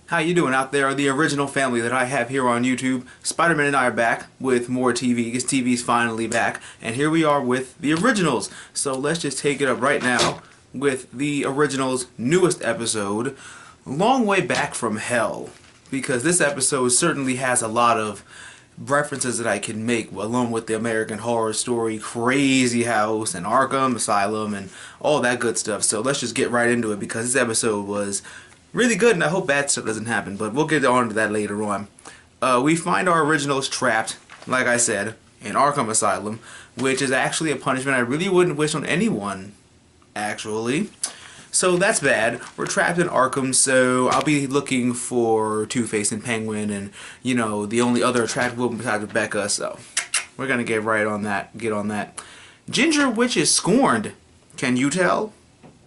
How you doing out there, the original family that I have here on YouTube? Spider-Man and I are back with more TV, because TV's finally back, and here we are with the originals. So let's just take it up right now with the originals' newest episode, Long Way Back from Hell, because this episode certainly has a lot of references that I can make, along with the American Horror Story, Crazy House, and Arkham Asylum, and all that good stuff. So let's just get right into it, because this episode was really good, and I hope bad stuff doesn't happen, but we'll get on to that later on. We find our originals trapped, like I said, in Arkham Asylum, which is actually a punishment I really wouldn't wish on anyone, actually. So that's bad. We're trapped in Arkham, so I'll be looking for Two-Face and Penguin, and, you know, the only other attractive woman besides Rebecca, so we're gonna get right on that, get on that. Ginger Witch is scorned. Can you tell?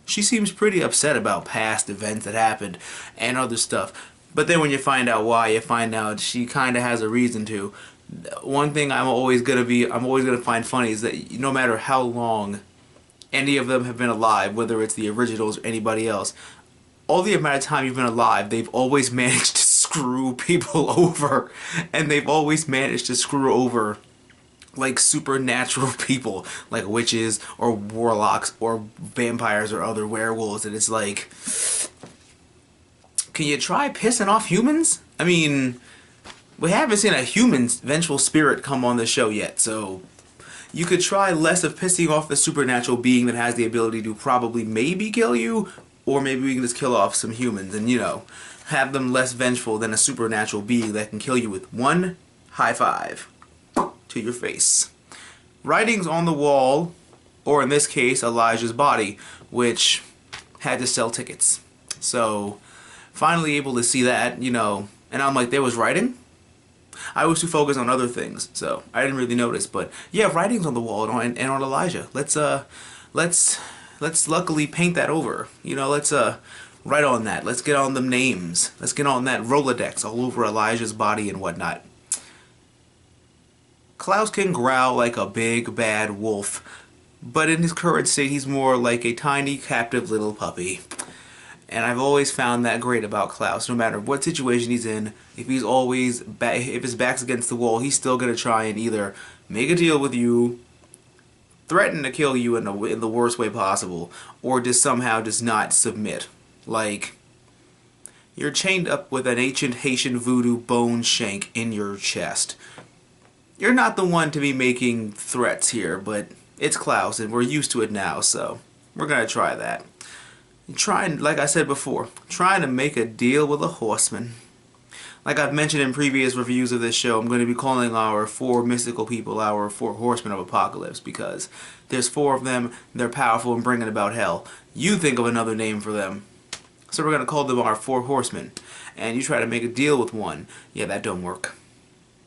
She seems pretty upset about past events that happened and other stuff. But then when you find out why, you find out she kind of has a reason to. One thing I'm always gonna find funny is that no matter how long any of them have been alive, whether it's the originals or anybody else, all the amount of time you've been alive, they've always managed to screw people over. And they've always managed to screw over like supernatural people, like witches or warlocks or vampires or other werewolves, and it's like, can you try pissing off humans? I mean, we haven't seen a human vengeful spirit come on the show yet, so you could try less of pissing off the supernatural being that has the ability to probably maybe kill you, or maybe we can just kill off some humans and, you know, have them less vengeful than a supernatural being that can kill you with one high five to your face. Writings on the wall, or in this case Elijah's body, which had to sell tickets. So finally able to see that, you know, and I'm like, there was writing? I was too focused on other things, so I didn't really notice. But yeah, writings on the wall and on Elijah. Let's luckily paint that over. You know, let's write on that. Let's get on them names. Let's get on that Rolodex all over Elijah's body and whatnot. Klaus can growl like a big bad wolf, but in his current state he's more like a tiny captive little puppy. And I've always found that great about Klaus. No matter what situation he's in, if his back's against the wall, he's still gonna try and either make a deal with you, threaten to kill you in the worst way possible, or just somehow just not submit. Like, you're chained up with an ancient Haitian voodoo bone shank in your chest. You're not the one to be making threats here, but it's Klaus, and we're used to it now, so we're gonna try that. Like I said before, trying to make a deal with a horseman. Like I've mentioned in previous reviews of this show, I'm going to be calling our four mystical people our four horsemen of apocalypse, because there's four of them, they're powerful and bringing about hell. You think of another name for them. So we're going to call them our four horsemen. And you try to make a deal with one. Yeah, that don't work.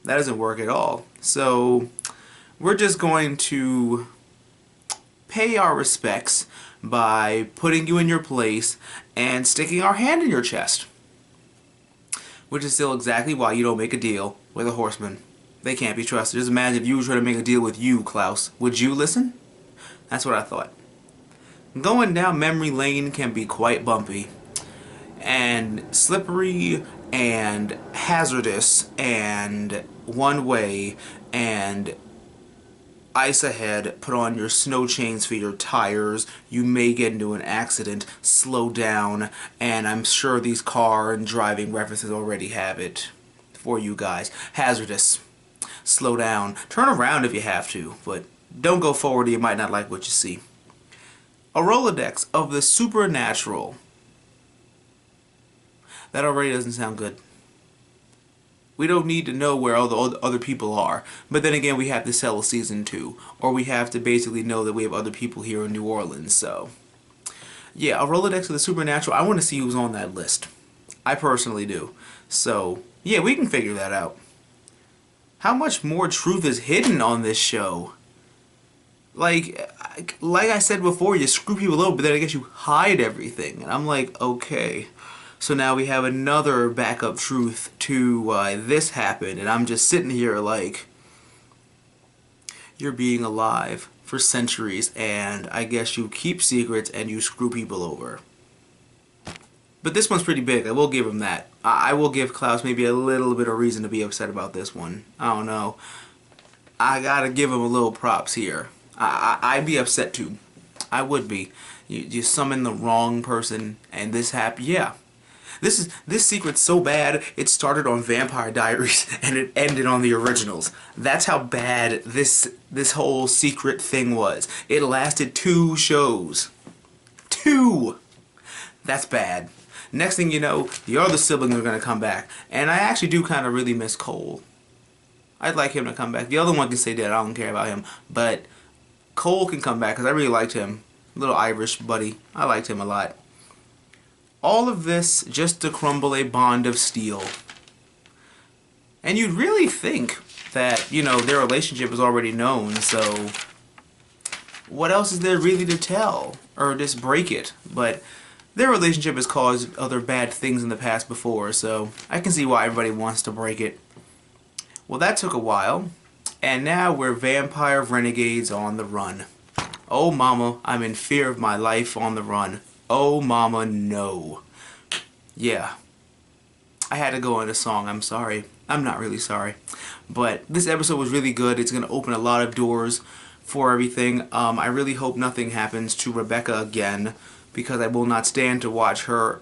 That doesn't work at all. So we're just going to pay our respects by putting you in your place and sticking our hand in your chest. Which is still exactly why you don't make a deal with a horseman. They can't be trusted. Just imagine if you were trying to make a deal with you, Klaus. Would you listen? That's what I thought. Going down memory lane can be quite bumpy and slippery and hazardous and one way and ice ahead. Put on your snow chains for your tires. You may get into an accident. Slow down. And I'm sure these car and driving references already have it for you guys. Hazardous. Slow down. Turn around if you have to, but don't go forward or you might not like what you see. A Rolodex of the supernatural. That already doesn't sound good. We don't need to know where all the other people are. But then again, we have to sell a season 2. Or we have to basically know that we have other people here in New Orleans, so. Yeah, a Rolodex of the supernatural. I want to see who's on that list. I personally do. So, yeah, we can figure that out. How much more truth is hidden on this show? Like I said before, you screw people over, but then I guess you hide everything. And I'm like, okay. So now we have another backup truth to why this happened, and I'm just sitting here like, you're being alive for centuries, and I guess you keep secrets and you screw people over. But this one's pretty big. I will give him that. I will give Klaus maybe a little bit of reason to be upset about this one. I don't know. I gotta give him a little props here. I'd be upset too. I would be. You summon the wrong person and this happened. Yeah. This secret's so bad, it started on Vampire Diaries and it ended on the originals. That's how bad this whole secret thing was. It lasted 2 shows. 2! That's bad. Next thing you know, the other siblings are going to come back. And I actually do kind of really miss Cole. I'd like him to come back. The other one can stay dead. I don't care about him. But Cole can come back because I really liked him. Little Irish buddy. I liked him a lot. All of this just to crumble a bond of steel. And you'd really think that, you know, their relationship is already known, so what else is there really to tell? Or just break it. But their relationship has caused other bad things in the past before, so I can see why everybody wants to break it. Well, that took a while, and now we're vampire renegades on the run. Oh mama, I'm in fear of my life on the run. Oh mama, no. Yeah. I had to go into song, I'm sorry. I'm not really sorry. But this episode was really good. It's going to open a lot of doors for everything. I really hope nothing happens to Rebecca again, because I will not stand to watch her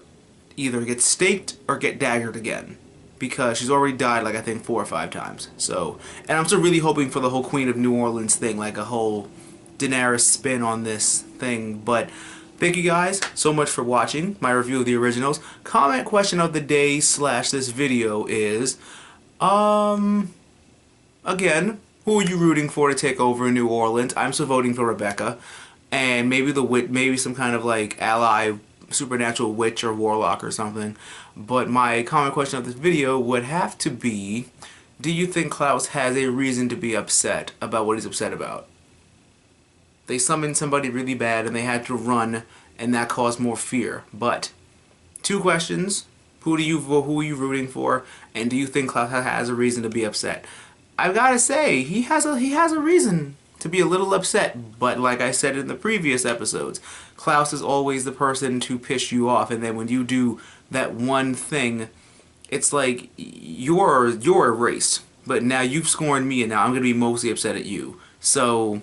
either get staked or get daggered again. Because she's already died like I think 4 or 5 times. So, and I'm still really hoping for the whole Queen of New Orleans thing, like a whole Daenerys spin on this thing. But thank you guys so much for watching my review of the originals. Comment question of the day / this video is, again, who are you rooting for to take over in New Orleans? I'm still voting for Rebecca. And maybe some kind of like ally supernatural witch or warlock or something. But my comment question of this video would have to be, do you think Klaus has a reason to be upset about what he's upset about? They summoned somebody really bad and they had to run, and that caused more fear. But 2 questions: who are you rooting for, and do you think Klaus has a reason to be upset? I've got to say, he has a reason to be a little upset, but like I said in the previous episodes, Klaus is always the person to piss you off, and then when you do that one thing, it's like you're erased, but now you've scorned me and now I'm going to be mostly upset at you. So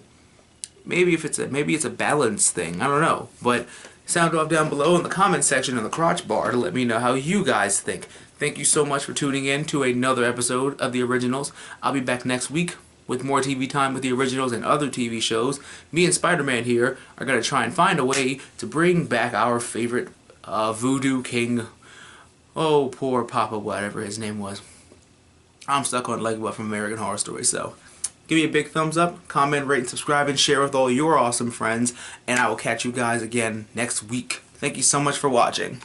maybe it's a balance thing, I don't know, but sound off down below in the comment section in the crotch bar to let me know how you guys think. Thank you so much for tuning in to another episode of The Originals. I'll be back next week with more TV time with the originals and other TV shows. Me and Spider-Man here are going to try and find a way to bring back our favorite voodoo king. Oh, poor Papa, whatever his name was. I'm stuck on Legba from American Horror Story, so give me a big thumbs up, comment, rate, and subscribe, and share with all your awesome friends, and I will catch you guys again next week. Thank you so much for watching.